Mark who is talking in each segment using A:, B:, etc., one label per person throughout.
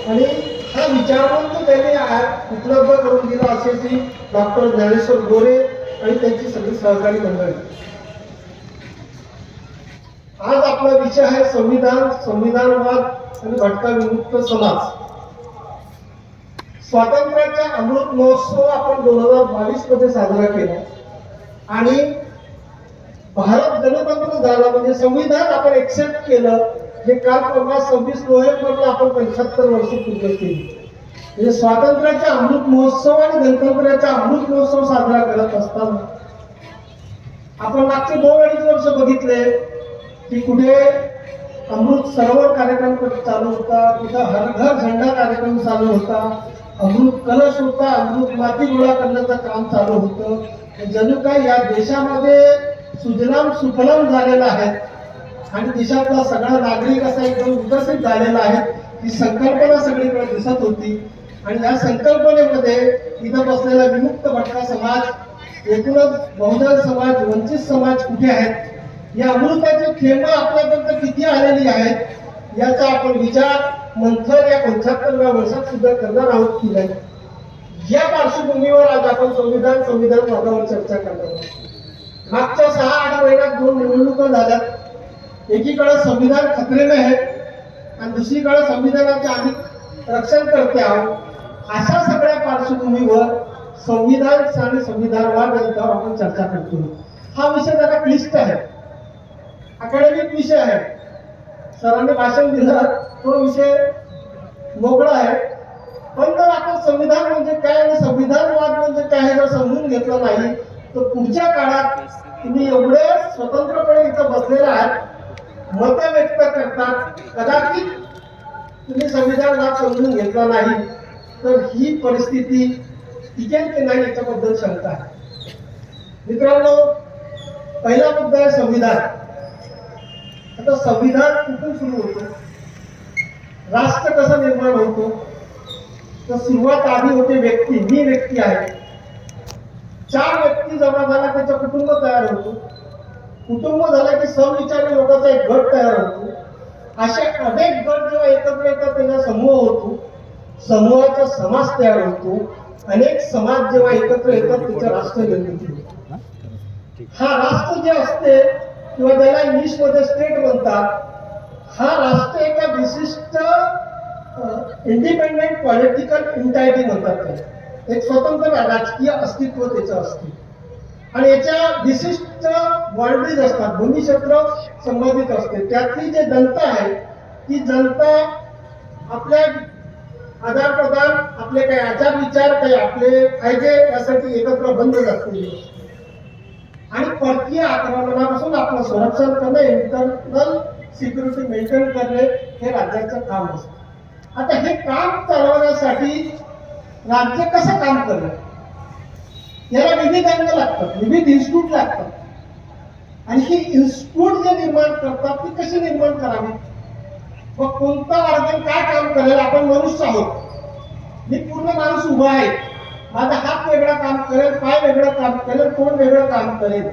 A: आणि हा विचारवंत त्यांनी उपलब्ध करून दिला असे श्री डॉक्टर ज्ञानेश्वर गोरे आणि त्यांची सगळी सहकारी मंडळी. आज आपला विषय आहे संविधान, संविधानवाद आणि भटका विमुक्त समाज. स्वातंत्र्याचा अमृत महोत्सव आपण 2022 मध्ये साजरा केला आणि भारत गणतंत्र झाला म्हणजे संविधान आपण एक्सेप्ट केलं. जे काल परवा 26 नोव्हेंबरला आपण 75 वर्ष पूर्ण केली. म्हणजे स्वातंत्र्याचा अमृत महोत्सव आणि गणतंत्राचा अमृत महोत्सव साजरा करत असताना आपण मागचे 2-2.5 वर्ष बघितले की कुठे अमृत सरोवर कार्यक्रम चालू होता, कुठे हर घर झेंडा कार्यक्रम चालू होता, अमृत कलश होता, अमृत माती गोळा करण्याचं काम चालू होतं. जणू काय या देशामध्ये सुजलाम सुफलाम झालेला आहे आणि देशातला सगळा नागरिक असा एकदम विकसित झालेला आहे. ही संकल्पना सगळीकडे दिसत होती आणि या संकल्पनेमध्ये इथं बसलेला विमुक्त भटका समाज, एकूणच बहुजन समाज, वंचित समाज कुठे आहेत, या अमृताची थेंब आपल्यापर्यंत किती आलेली आहेत याचा आपण विचार मंथन या 75व्या वर्षात सुद्धा करणार आहोत की नाही. या पार्श्वभूमीवर आज आपण संविधानवादावर चर्चा करणार आहोत. मागच्या 6-8 महिन्यात 2 निवडणुका झाल्या. एकीकडे संविधान खतरेने आहे आणि दुसरीकडे संविधानाचे आम्ही रक्षण करते आहोत. अशा सगळ्या पार्श्वभूमीवर संविधान आणि संविधानवाद यांच्यावर आपण चर्चा करतो. हा विषय जरा क्लिष्ट आहे, अकॅडमिक विषय आहे. सरांनी भाषण दिलं, तो विषय मोकळा आहे. पण जर आपण संविधान म्हणजे काय आणि संविधानवाद म्हणजे काय हे जर समजून घेतलं नाही तर पुढच्या काळात तुम्ही एवढे स्वतंत्रपणे इथं बसलेले आहात, मत व्यक्त करतात, कदाचित तुम्ही संविधानवाद समजून घेतला नाही तर ही परिस्थिती टिकेल की नाही याच्याबद्दल शंका आहे. मित्रांनो, पहिला मुद्दा आहे संविधान. आता संविधान कुठून सुरू होतो, राष्ट्र कसं निर्माण होतो, तर सुरुवात आधी होते व्यक्ती. मी व्यक्ती आहे. 4 व्यक्ती जमा झाला त्याचं कुटुंब तयार होतो. कुटुंब झाला की समविचारी लोकांचा एक गट तयार होतो. असे अनेक गट जेव्हा एकत्र येतात त्याचा समूह होतो. समूहाचा समाज तयार होतो. अनेक समाज जेव्हा एकत्र येतात त्याचं राष्ट्र निर्मिती होते. हा राष्ट्र जे असते किंवा त्याला इंग्लिश मध्ये स्टेट म्हणतात, हा राष्ट्र एका विशिष्ट इंडिपेंडेंट पॉलिटिकल इंटायटी म्हणतात. एक स्वतंत्र राजकीय अस्तित्व त्याचं असते आणि याच्या विशिष्ट बाउंड्रीज असतात, भूमिक्षेत्र संबंधित असते. त्यातली जे जनता आहे ती जनता आपल्या आधार प्रदान, आपले काही आचार विचार, काही आपले कायदे यासाठी एकत्र बंद असते आणि परकीय आक्रमणापासून आपलं संरक्षण करणे, इंटरनल सिक्युरिटी मेंटेन करणे हे राज्याचं काम असतं. आता हे काम चालवण्यासाठी राज्य कसं काम करणार, याला विविध अंग लागतात, विविध इन्स्टिट्यूट लागतात आणि ही इन्स्टिट्यूट जे निर्माण करतात ती कशी निर्माण करावी, मग कोणता ऑर्गन काय काम करेल. आपण मनुष्य आहोत, मी पूर्ण माणूस उभा आहे, माझा हात वेगळा काम करेल, पाय वेगळं काम करेल, तोंड वेगळं काम करेल.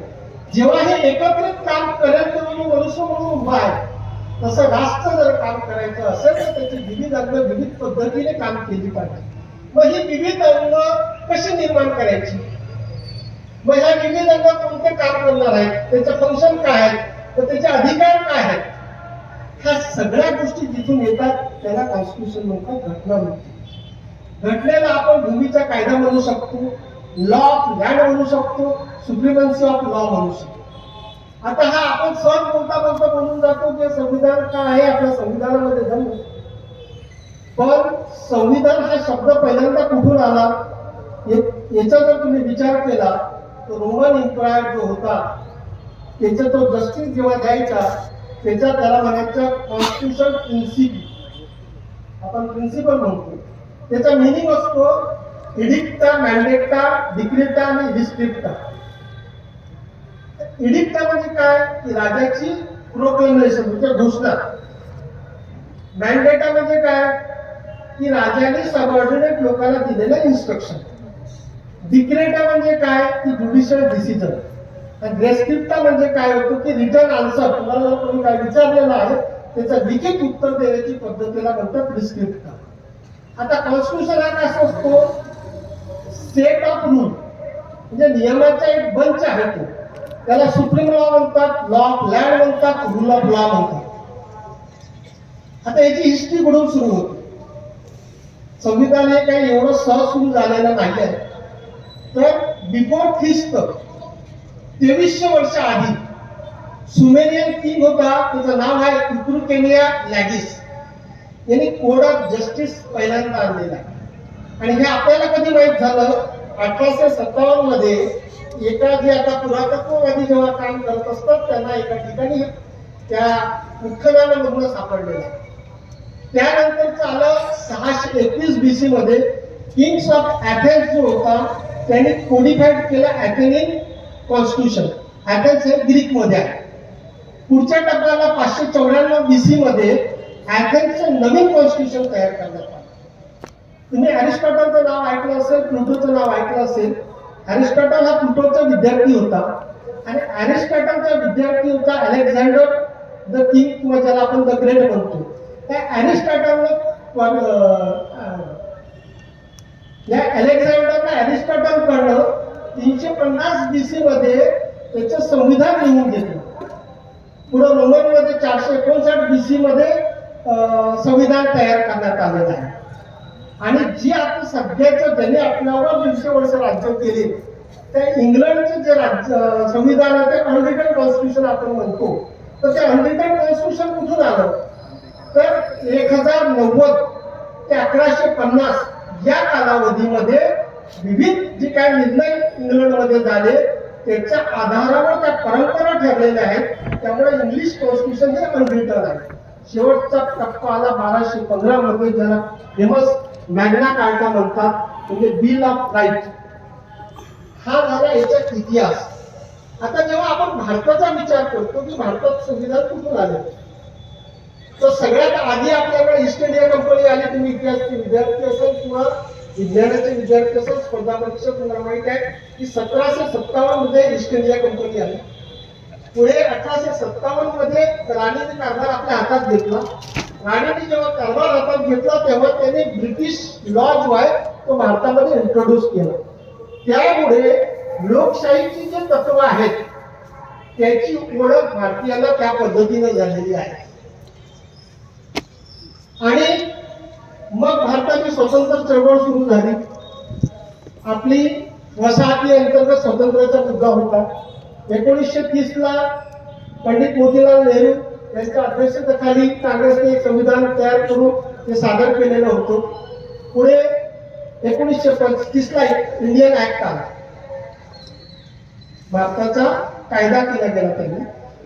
A: जेव्हा हे एकत्रित काम करेल तेव्हा मी मनुष्य म्हणून उभा आहे. तसं राष्ट्र जर काम करायचं असेल तर त्याची विविध अंग विविध पद्धतीने काम केली पाहिजे. मग ही विविध अंग कशी निर्माण करायची, मग ह्या विविध अंग कोणते काम करणार आहेत, त्याचं फंक्शन काय आहे, तर त्याचे अधिकार काय आहेत, ह्या सगळ्या गोष्टी जिथून येतात त्याला कॉन्स्टिट्यूशन म्हणतात, घटना म्हणतात. घटनेला आपण भूमीचा कायदा म्हणू शकतो, लॉ ऑफ लँड म्हणू शकतो, सुप्रिमन्सी ऑफ लॉ म्हणू शकतो. आता हा आपण सहज बोलता बोलता बोलून जातो की संविधान काय आहे, आपल्या संविधानामध्ये जन्म. पण संविधान हा शब्द पहिल्यांदा कुठून आला याचा जर तुम्ही विचार केला तर रोमन एम्पायर जो होता त्याचा तो जस्टिस जेव्हा द्यायचा त्याचा त्याला म्हणायचं कॉन्स्टिट्यूशन प्रिन्सिपल, आपण प्रिन्सिपल म्हणतो. त्याचा मिनिंग असतो इडिक्टा, मॅन्डेटा, डिक्रेटा आणि रिस्ट्रिक्टा. इडिक्टा म्हणजे काय की राजाची प्रोक्लेमेशन म्हणजे घोषणा. मॅन्डेटा म्हणजे काय की राजाने सबऑर्डिनेट लोकांना दिलेलं इन्स्ट्रक्शन. डिक्रेटा म्हणजे काय की ज्युडिशियल डिसिजन. आणि रेस्क्रिप्टा म्हणजे काय होतं की रिटर्न आन्सर, तुम्हाला जर कोणी काय विचारलेलं आहे त्याचं लिखित उत्तर देण्याची पद्धतीला म्हणतात रिस्क्रिप्टा. आता कॉन्स्टिट्यूशन हा कसा असतो, सेट ऑफ रूल म्हणजे नियमाचा एक बंच आहे तो, त्याला सुप्रीम लॉ म्हणतात, लॉ ऑफ लँड म्हणतात, रूल ऑफ लॉ म्हणतात. आता याची हिस्ट्री कुठून सुरू होती? संविधान हे काही एवढं सहज सुरू झालेलं नाही आहे. तर बिफोर ख्रिस्त 2300 वर्ष आधी सुमेरियन किंग होता, त्याचं नाव आहे इक्रुकेनिया लॅगिस. यांनी कोड ऑफ जस्टिस पहिल्यांदा आणलेला आहे. आणि हे आपल्याला कधी माहित झालं? 1857 मध्ये एका जे आता पुरातत्ववादी जेव्हा काम करत असतात त्यांना एका ठिकाणी त्या उत्खननामधून सापडलेलं. त्यानंतर आलं 621 BC मध्ये किंग्स ऑफ ऍथेन्स जो होता त्यांनी कोडिफाईड केलं ऍथेनियन कॉन्स्टिट्यूशन. ऍथेन्स हे ग्रीक मध्ये आहे. पुढच्या टप्प्याला 594 BC मध्ये ऍथेन्सचं नवीन कॉन्स्टिट्यूशन तयार करण्यात आलं. तुम्ही अरिस्टॉटलचं नाव ऐकलं असेल, प्लुटोचं नाव ऐकलं असेल. अरिस्टॉटल हा प्लुटोचा विद्यार्थी होता आणि अरिस्टॉटलचा विद्यार्थी होता अलेक्झांडर द किंग, किंवा ज्याला आपण द ग्रेट म्हणतो. त्या अरिस्टॉटलनं या अलेक्झांडरला अरिस्टॉटलकडनं 350 BC मध्ये त्याचं संविधान लिहून घेतलं. पुढे रोमनमध्ये 459 BC मध्ये संविधान तयार करण्यात आलेलं आहे. आणि जी आता सध्याचं ज्यांनी आपल्यावर 200 वर्ष राज्य केले त्या इंग्लंडचे जे राज्य संविधान आहे ते अनरिटन कॉन्स्टिट्यूशन आपण म्हणतो. तर ते अनरिटन कॉन्स्टिट्यूशन कुठून आलं? तर 1090 ते 1150 या कालावधीमध्ये विविध जे काही निर्णय इंग्लंडमध्ये झाले त्याच्या आधारावर त्या परंपरा ठरलेल्या आहेत. त्यामुळे इंग्लिश कॉन्स्टिट्यूशन हे अनरिटन आहे. शेवटचा टप्पा आला 1215 मध्ये, ज्याला फेमस मॅग्ना कार्टा म्हणतात, म्हणजे बिल ऑफ राईट. हा झाला याचा इतिहास. आता जेव्हा आपण भारताचा विचार करतो की भारतात संविधान कुठून आले, तर सगळ्यात आधी आपल्याकडे ईस्ट इंडिया कंपनी आली. तुम्ही इतिहासाचे विद्यार्थी असेल किंवा विज्ञानाचे विद्यार्थी असेल, स्पर्धा परीक्षा तुम्हाला माहिती आहे की 1757 मध्ये ईस्ट इंडिया कंपनी आली. पुढे 1857 मध्ये राणीने कारभार आपल्या हातात घेतला. राणीने जेव्हा कारभार हातात घेतला तेव्हा त्याने ब्रिटिश लॉ जो आहे तो भारतामध्ये इंट्रोड्यूस केला. त्यामुळे लोकशाहीची जे तत्व आहेत त्याची ओळख भारतीयांना त्या पद्धतीने झालेली आहे. आणि मग भारताची स्वतंत्र चळवळ सुरू झाली. आपली वसाहती अंतर्गत स्वातंत्र्याचा मुद्दा होता. 1930 ला पंडित मोतीलाल नेहरू यांच्या अध्यक्षतेखाली काँग्रेसने एक संविधान तयार करून ते सादर केलेलं होतं. पुढे 1935 ला इंडियन ऍक्ट आला, भारताचा कायदा केला गेला त्यांनी.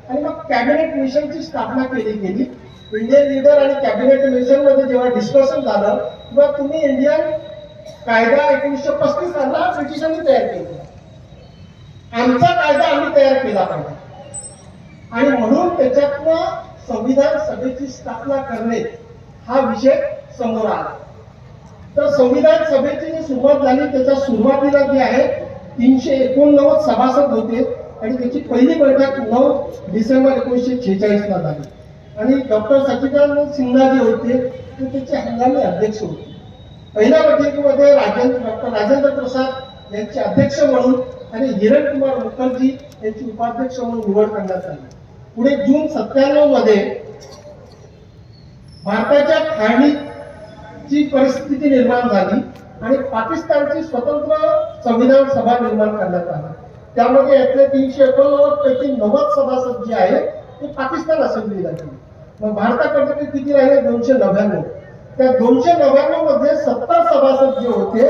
A: आणि मग कॅबिनेट मिशनची स्थापना केली गेली. इंडियन लीडर आणि कॅबिनेट मिशन मध्ये जेव्हा डिस्कशन झालं तेव्हा तुम्ही इंडियन कायदा 1935 साला ब्रिटिशांनी तयार केला, आमचा कायदा आम्ही तयार केला पाहिजे. आणि म्हणून त्याच्यातनं संविधान सभेची स्थापना करणे हा विषय समोर आला. तर संविधान सभेची जी सुरुवात झाली त्याच्या सुरुवातीला जे आहे 389 सभासद होते आणि त्याची पहिली बैठक 9 डिसेंबर 1946 ला झाली. आणि डॉक्टर सचिदानंद सिन्हा जे होते ते त्याचे हंगामी अध्यक्ष होते. पहिल्या बैठकीमध्ये डॉक्टर राजेंद्र प्रसाद यांचे अध्यक्ष म्हणून आणि हिरण कुमार मुखर्जी यांची उपाध्यक्ष म्हणून निवड करण्यात आली. पुढे जून 97 मध्ये भारताच्या फाळणीची परिस्थिती निर्माण झाली आणि पाकिस्तानची स्वतंत्र संविधान सभा निर्माण करण्यात आली. त्यामध्ये यातले 389 पैकी 90 सभासद जे आहेत ते पाकिस्तान असेंब्लीला गेले. मग भारताकडे किती राहिले? 299. त्या 299 मध्ये 70 सभासद जे होते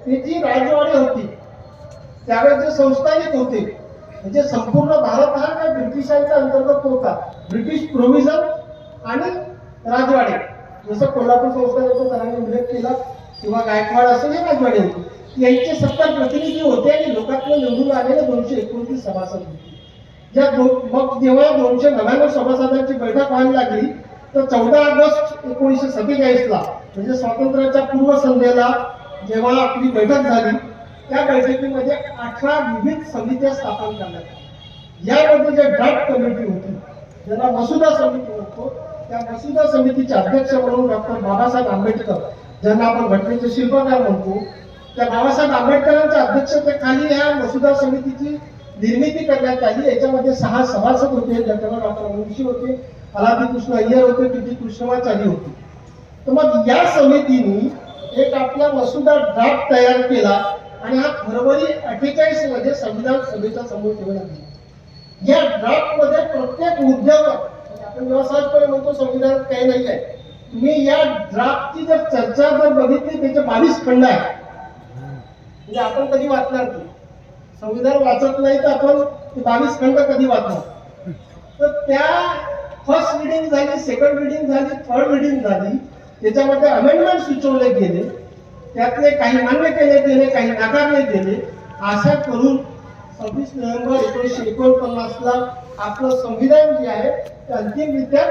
A: ते जी राजवाडी होती त्यावेळेस जे संस्थानिक होते, म्हणजे संपूर्ण भारत हा काय ब्रिटिशांच्या अंतर्गत होता. ब्रिटिश प्रोव्हिजन आणि राजवाडे, जसं कोल्हापूर संस्थानाचा सरांनी उल्लेख केला किंवा गायकवाड असेल हे राजवाडे होते. यांचे 70 प्रतिनिधी होते आणि लोकांना निवडून आलेले 229 सभासद होते. मग जेव्हा 299 सभासदांची बैठक व्हायला लागली तर 14 ऑगस्ट 1947 ला म्हणजे स्वातंत्र्याच्या पूर्वसंध्येला जेव्हा आपली बैठक झाली त्या बैठकीमध्ये 18 विविध समित्या स्थापन करण्यात आल्या. यामध्ये जे ड्राफ्ट कमिटी होती ज्याला मसुदा समिती म्हणतो, त्या मसुदा समितीचे अध्यक्ष म्हणून डॉक्टर बाबासाहेब आंबेडकर ज्यांना आपण घटनेचे शिल्पकार म्हणतो, त्या बाबासाहेब आंबेडकरांच्या अध्यक्षतेखाली या मसुदा समितीची निर्मिती करण्यात आली. याच्यामध्ये 6 सभासद होते, ज्याच्यावर डॉक्टर मुंशी होते, अलादी कृष्ण अय्यर होते, टी कृष्णमाचारी होते. तर मग या समितीने एक आपला मसुदा ड्राफ्ट तयार केला आणि हा फरवरी 48 मध्ये संविधान सभेच्या समोर ठेवला गेला. या ड्राफ्ट मध्ये प्रत्येक मुद्द्यावर, आपण जेव्हा सहजपणे म्हणतो संविधानात काही नाही आहे, तुम्ही या ड्राफ्टची जर चर्चा जर बघितली, त्याचे 22 खंड आहे. म्हणजे आपण कधी वाचणार ते संविधान वाचत नाही, तर आपण 22 खंड कधी वाचणार? तर त्या फर्स्ट रिडिंग झाली, सेकंड रिडिंग झाली, थर्ड रिडिंग झाली. त्याच्यामध्ये अमेंडमेंट सुचवले गेले, त्यातले काही मान्य केले गेले, काही नाकारले गेले. अशा करून 26 नोव्हेंबर 1949 ला आपलं संविधान जे आहे ते अंतिमरित्या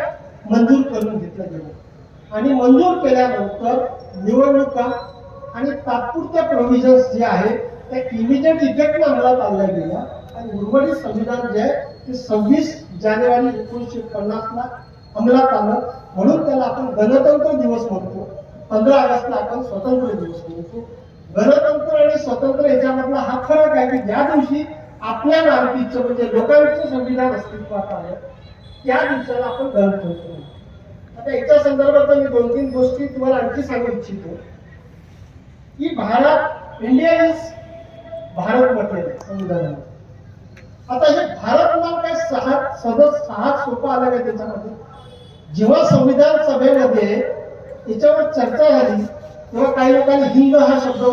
A: मंजूर करून घेतलं गेलं. आणि मंजूर केल्यानंतर निवडणुका आणि तात्पुरत्या प्रोव्हिजन्स जे आहेत त्या इमिजिएट इफेक्टने अंमलात आणल्या गेल्या आणि उर्वरित संविधान जे आहे ते 26 जानेवारी 1950 ला अंमलात आलं. म्हणून त्याला आपण गणतंत्र दिवस म्हणतो. 15 ऑगस्टला आपण स्वतंत्र दिवस म्हणतो. गणतंत्र आणि स्वतंत्र याच्यामधला हा फरक आहे की ज्या दिवशी आपल्या मालकीचं म्हणजे लोकांचं संविधान अस्तित्वात आलं त्या दिवसाला आपण गणतंत्र म्हणतो. आता याच्या संदर्भात मी 2-3 गोष्टी तुम्हाला आणखी सांगू इच्छितो की भारत, इंडिया इज भारत म्हटलेलं आहे संविधानामध्ये. आता हे भारत नाव काय सहज सोपं आलं काय त्याच्यामध्ये? जेव्हा संविधान सभेमध्ये याच्यावर चर्चा झाली तेव्हा काही लोकांनी हिंद हा शब्द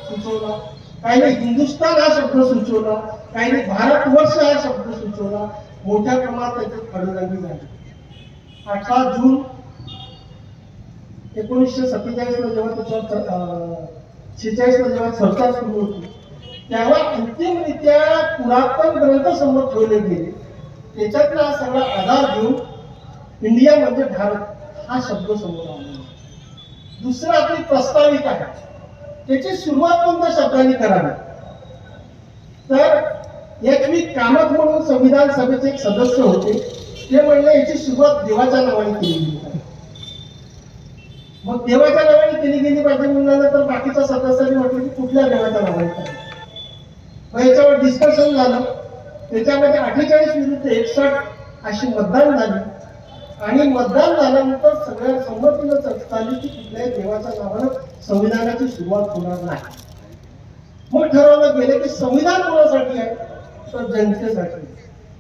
A: सुचवला, काही हिंदुस्थान हा शब्द सुचवला, काही भारतवर्ष हा शब्द सुचवला. मोठ्या प्रमाणात त्याच्यात खडजंगी झाली. 18 जून 1947 ला जेव्हा त्याच्यावर 46 ला जेव्हा चर्चा सुरू होती तेव्हा अंतिमरित्या पुरातन ग्रंथ समोर ठेवले गेले. त्याच्यातला हा सगळा आधार घेऊन इंडिया म्हणजे भारत हा शब्द समोर आला. दुसरं आपली प्रस्तावित आहे, त्याची सुरुवात कोणत्या शब्दाने करावी? तर एच.व्ही. कामत म्हणून संविधान सभेचे एक सदस्य होते, ते म्हणले याची सुरुवात देवाच्या नावाने केली गेली पाहिजे. मग देवाच्या नावाने केली गेली पाहिजे म्हणल्यानंतर बाकीच्या सदस्यांनी म्हटलं की कुठल्या देवाच्या नावाने करावी. मग याच्यावर डिस्कशन झालं. त्याच्यामध्ये 48 विरुद्ध 61 अशी मतदान झाली आणि मतदान झाल्यानंतर सगळ्या संमतीनं चर्चा झाली की कुठल्याही देवाच्या नावानं संविधानाची सुरुवात होणार नाही. मग ठरवलं गेलं की संविधान कोणासाठी आहे? तर जनतेसाठी.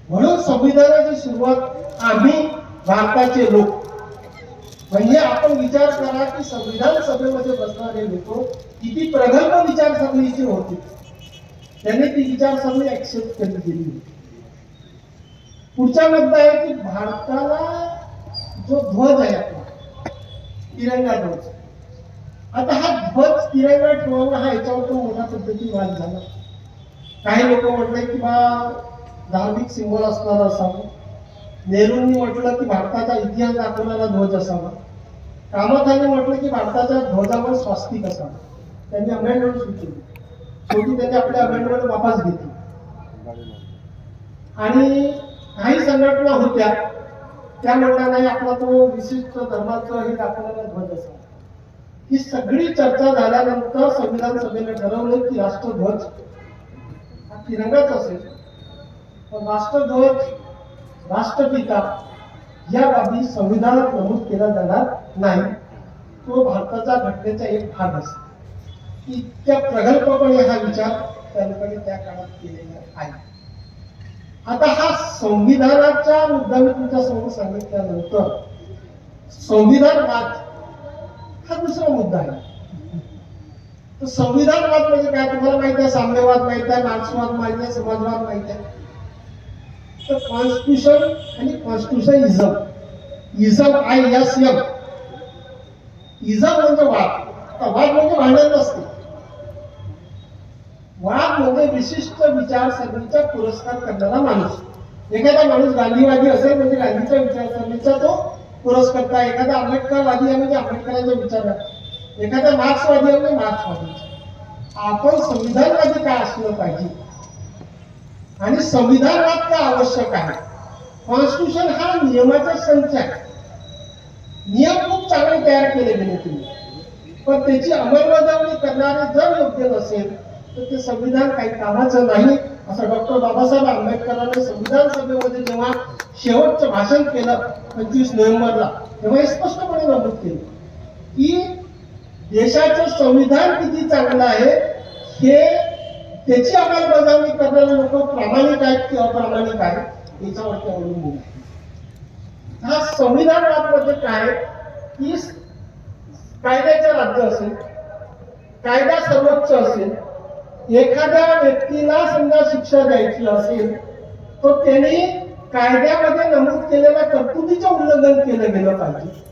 A: म्हणून संविधानाची सुरुवात आम्ही भारताचे लोक, म्हणजे आपण विचार करा की संविधान सभेमध्ये बसणारे लोक किती प्रगल्भ विचारसरणीचे होते. त्यांनी ती विचारसरणी ऍक्सेप्ट केली गेली. पुढचा मुद्दा आहे की भारताला जो ध्वज आहे आपला तिरंगा ध्वज, आता हा ध्वज तिरंगा ठेवणं हा याच्यावर तो मोठ्या पद्धतीने वाद झाला. काही लोक म्हटले की बा धार्मिक सिंबल असणारा असावा. नेहरूंनी म्हटलं की भारताचा इतिहास दाखवणारा ध्वज असावा. कामतांनी म्हटलं की भारताच्या ध्वजावर स्वास्तिक असावा. त्यांनी अमेंडमेंट सुचवली. शेवटी त्यांनी आपल्या अमेंडमेंट वापस घेतली. आणि काही संघटना होत्या त्या म्हणल्या नाही आपला तो विशिष्ट धर्माचा हे दाखवणारा ध्वज असावा. ही सगळी चर्चा झाल्यानंतर संविधान सभेने ठरवलं की राष्ट्रध्वज हा तिरंगाच असेल, पण राष्ट्रध्वज, राष्ट्रपिता या बाबी संविधानात नमूद केला जाणार नाही. तो भारताच्या घटनेचा एक भाग असेल. इतक्या प्रगल्भपणे हा विचार त्या लोकांनी त्या काळात केलेला आहे. आता हा संविधानाचा मुद्दा मी तुमच्या समोर सांगितल्यानंतर संविधानवाद हा दुसरा मुद्दा आहे. तर संविधानवाद म्हणजे काय? तुम्हाला माहिती आहे, साम्यवाद माहिती आहे, मार्क्सवाद माहिती आहे, समाजवाद माहिती आहे. तर कॉन्स्टिट्यूशन आणि कॉन्स्टिट्यूशनिझम, इझम ISM, इझम म्हणजे वाद. वाद म्हणजे भांडण नसते. वाद म्हणजे विशिष्ट विचारसरणीचा पुरस्कार करणारा माणूस. एखादा माणूस गांधीवादी असेल म्हणजे गांधीच्या विचारसरणीचा तो पुरस्कर्ता. एखादा आंबेडकरवादी आहे म्हणजे आंबेडकरांचा विचार आहे. एखादा मार्क्सवादी आहे म्हणजे मार्क्सवादी. आपण संविधानवादी काय असलं पाहिजे आणि संविधानवाद का आवश्यक आहे? कॉन्स्टिट्यूशन हा नियमाचा संच आहे. नियम खूप चांगले तयार केले गेले तुम्ही, पण त्याची अंमलबजावणी करणारे जर योग्य नसेल तर ते संविधान काही कामाचं नाही, असं डॉक्टर बाबासाहेब आंबेडकरांनी संविधान सभेमध्ये जेव्हा शेवटचं भाषण केलं 25 नोव्हेंबरला, तेव्हा हे स्पष्टपणे नमूद केलं की देशाचं संविधान किती चांगलं आहे हे त्याची अंमलबजावणी करणारे लोक प्रामाणिक आहेत की अप्रामाणिक आहेत याच्यावरती अवलंबून आहे. हा संविधान मध्ये काय की कायद्याचं राज्य असेल, कायदा सर्वोच्च असेल, एखाद्या व्यक्तीला समजा शिक्षा द्यायची असेल तर त्यांनी कायद्यामध्ये नमूद केलेल्या तरतुदीचं उल्लंघन केलं गेलं पाहिजे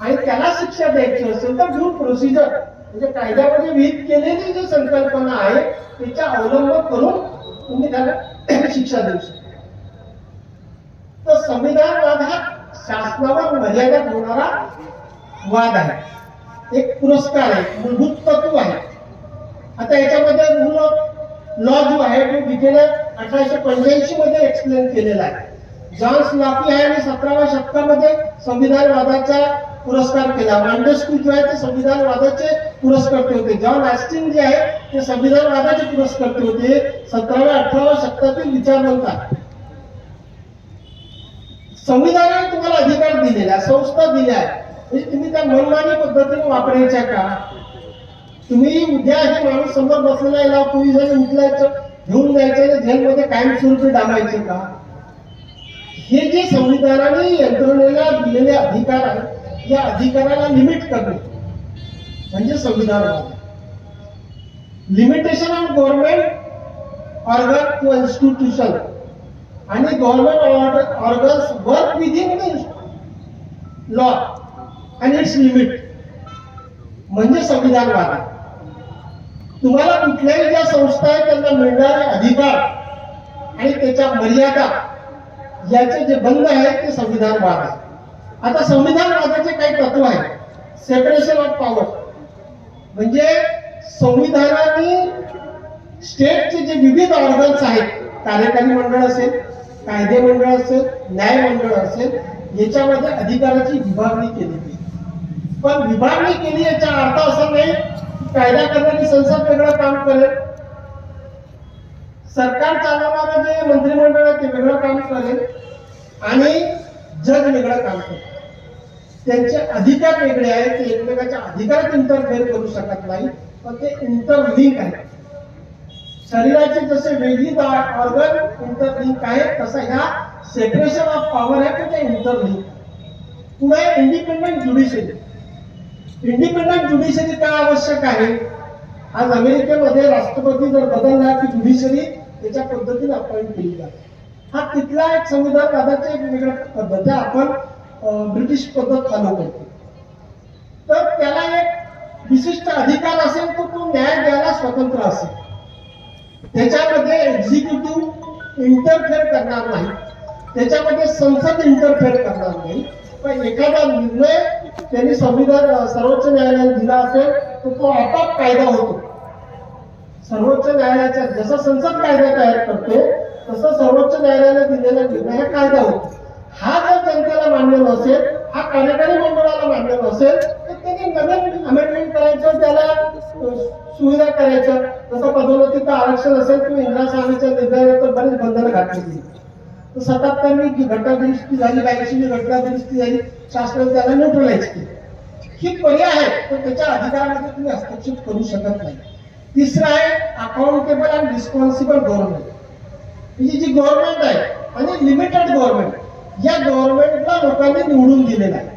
A: आणि त्याला शिक्षा द्यायची असेल तर ड्यू प्रोसिजर म्हणजे कायद्यामध्ये विहित केलेली जी संकल्पना आहे त्याचा अवलंब करून तुम्ही त्याला शिक्षा देऊ शकता. तर संविधान वाद हा शासनावर मर्यादित होणारा वाद आहे, एक पुरस्कार आहे, मूलभूत तत्व आहे. आता याच्यामध्ये रूल ऑफ लॉ जो आहे तो डिटेल 1885 मध्ये एक्सप्लेन केलेला आहे. जॉन स्लॉकी आहे आणि 17व्या शतकामध्ये संविधान वादाचा पुरस्कार केला. मॉन्टेस्क्यू जो आहे ते संविधान वादाचे पुरस्कर्ते होते. जॉन ऑस्टिन जे आहे ते संविधान वादाचे पुरस्कर्ते होते. 17व्या 18व्या शतकातील विचारवंत आहेत. संविधानाने तुम्हाला अधिकार दिलेला, संस्था दिल्या आहेत, म्हणजे तुम्ही त्या मनमानी पद्धतीने वापरायच्या का? तुम्ही उद्या हे माणूस समोर बसलेला याला पोलिसांनी उचलायचं, घेऊन जायचं, जेलमध्ये कायमस्वरूपी डांबायचे का? हे जे संविधानाने यंत्रणेला दिलेले अधिकार आहेत या अधिकाराला लिमिट करणे म्हणजे संविधान वाद. लिमिटेशन ऑन गव्हर्नमेंट ऑर्गन किंवा इन्स्टिट्यूशन आणि government organs work within the law आणि इट्स लिमिट म्हणजे संविधान वाद आहे. तुम्हाला कुठल्याही ज्या संस्था आहेत त्यांना मिळणारे अधिकार आणि त्याच्या मर्यादा याचे जे बंद आहेत ते संविधान वाद आहे. आता संविधान वादाचे काही तत्व आहेत. सेपरेशन ऑफ पॉवर म्हणजे संविधानाने स्टेटचे जे विविध ऑर्गन्स आहेत, कार्यकारी मंडळ असेल, कायदे मंडळ असेल, न्याय मंडळ असेल, याच्यामध्ये अधिकाराची विभागणी केलेली. पण विभागणी केली याचा अर्थ असा नाही कायदा करणारी संसद वेगळं काम करेल, सरकार चालवणारं जे मंत्रिमंडळ आहे ते वेगळं काम करेल आणि जज वेगळं काम करेल. त्यांचे अधिकार वेगळे आहेत, ते एकमेकांच्या अधिकारात इंटरफेअर करू शकत नाही, पण ते इंटरलिंक आहेत. शरीराचे जसे वेगळी ऑर्गन इंटरलिंक आहेत तसं ह्या सेपरेशन ऑफ पॉवर आहे पण ते इंटरलिंक. पुढे इंडिपेंडंट ज्युडिशरी. इंडिपेंडंट ज्युडिशरी का आवश्यक आहे? आज अमेरिकेमध्ये राष्ट्रपती जर बदलला की ज्युडिशरी त्याच्या पद्धतीने अपॉइंट केली जाते. हा तिथला एक संविधान वादाची एक वेगळी पद्धत आहे. आपण ब्रिटिश पद्धत फॉलो करतो. तर त्याला एक विशिष्ट अधिकार असेल तर तो न्याय द्यायला स्वतंत्र असेल. त्याच्यामध्ये एक्झिक्युटिव्ह इंटरफेअर करणार नाही, त्याच्यामध्ये संसद इंटरफेअर करणार नाही. पण एखादा निर्णय त्यांनी संविधान सर्वोच्च न्यायालयाने दिला असेल तर तो आपोआप कायदा होतो. सर्वोच्च न्यायालयाचा जसा संसद कायदा तयार करते तसं सर्वोच्च न्यायालयाने दिलेला निर्णय हा कायदा होतो. हा जर जनतेला मान्य नसेल, हा कार्यकारी मंडळाला मान्य नसेल तर त्यांनी नवीन अमेंडमेंट करायचं, त्याला सुविधा करायच्या. जसं पदोन्नतीचं आरक्षण असेल किंवा इंदिरा साहेबांच्या निर्णयानंतर बरेच बंधनं घातली. 77वी घटना दुरुस्ती झाली, 82वी घटना दुरुस्ती झाली, शासनाने त्याला न्यूट्रलाइज केली. ही पर्याय आहे पण त्याच्या अधिकारामध्ये तुम्ही हस्तक्षेप करू शकत नाही. तिसरं आहे अकाउंटेबल अँड रिस्पॉन्सिबल गव्हर्नमेंट. म्हणजे जी गव्हर्नमेंट आहे आणि लिमिटेड गव्हर्नमेंट, या गव्हर्नमेंटला लोकांनी निवडून दिलेलं आहे.